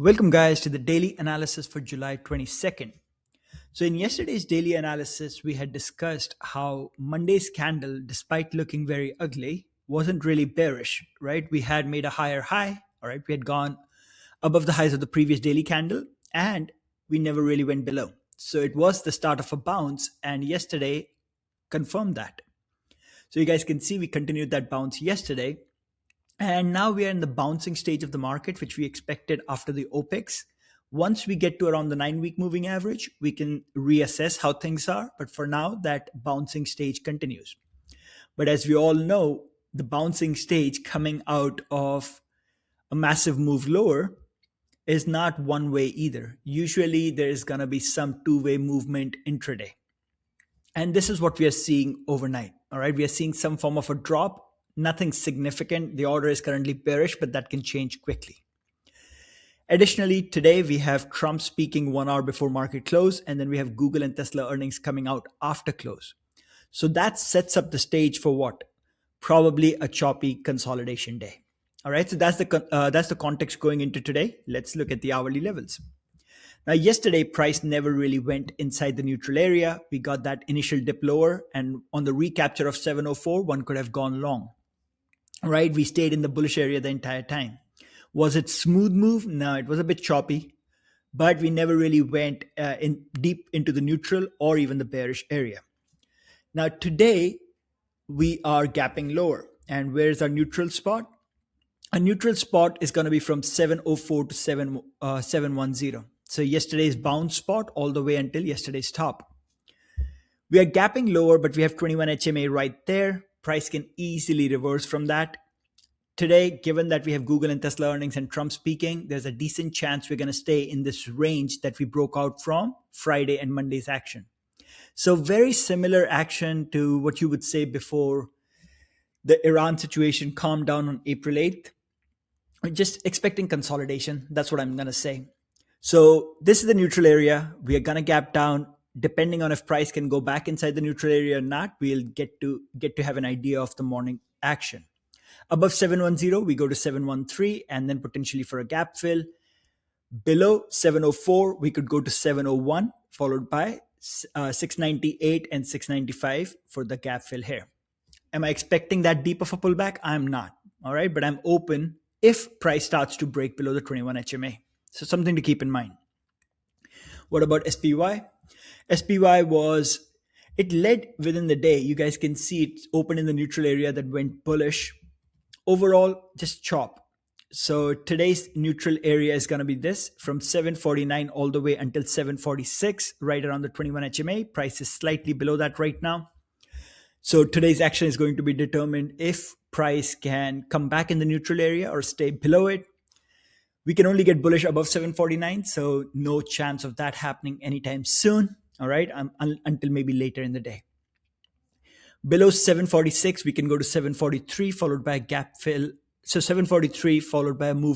Welcome, guys, to the daily analysis for July 22nd. So, in yesterday's daily analysis, we had discussed how Monday's candle, despite looking very ugly, wasn't really bearish, right? We had made a higher high, all right? We had gone above the highs of the previous daily candle, and we never really went below. So, it was the start of a bounce, and yesterday confirmed that. So, you guys can see we continued that bounce yesterday, and now we are in the bouncing stage of the market, which we expected after the OPEX. Once we get to around the 9 week moving average, we can reassess how things are. But for now, that bouncing stage continues. But as we all know, the bouncing stage coming out of a massive move lower is not one way either. Usually, there is going to be some two-way movement intraday. And this is what we are seeing overnight. All right. We are seeing some form of a drop, nothing significant. The order is currently bearish, but that can change quickly. Additionally, today we have Trump speaking 1 hour before market close, and then we have Google and Tesla earnings coming out after close. So that sets up the stage for what? Probably a choppy consolidation day. All right. So that's the context going into today. Let's look at the hourly levels. Now, yesterday, price never really went inside the neutral area. We got that initial dip lower, and on the recapture of 704, one could have gone long. Right? We stayed in the bullish area the entire time. Was it smooth move? No, it was a bit choppy, but we never really went in deep into the neutral or even the bearish area. Now, today, we are gapping lower. And where's our neutral spot? A neutral spot is going to be from 704 to 710. So yesterday's bounce spot all the way until yesterday's top. We are gapping lower, but we have 21 HMA right there. Price can easily reverse from that. Today, given that we have Google and Tesla earnings and Trump speaking, there's a decent chance we're going to stay in this range that we broke out from Friday and Monday's action. So very similar action to what you would say before the Iran situation calmed down on April 8th. We're just expecting consolidation. That's what I'm going to say. So this is the neutral area. We are going to gap down. Depending on if price can go back inside the neutral area or not, we'll get to have an idea of the morning action. Above 710, we go to 713 and then potentially for a gap fill. Below 704, we could go to 701, followed by 698 and 695 for the gap fill here. Am I expecting that deep of a pullback? I'm not. All right, but I'm open if price starts to break below the 21 HMA. So something to keep in mind. What about SPY? SPY it led within the day. You guys can see it opened in the neutral area that went bullish. Overall, just chop. So today's neutral area is going to be this from 749 all the way until 746, right around the 21 HMA. Price is slightly below that right now. So today's action is going to be determined if price can come back in the neutral area or stay below it. We can only get bullish above 749, so no chance of that happening anytime soon, all right, until maybe later in the day. Below 746, we can go to 743, followed by a gap fill. So 743, followed by a move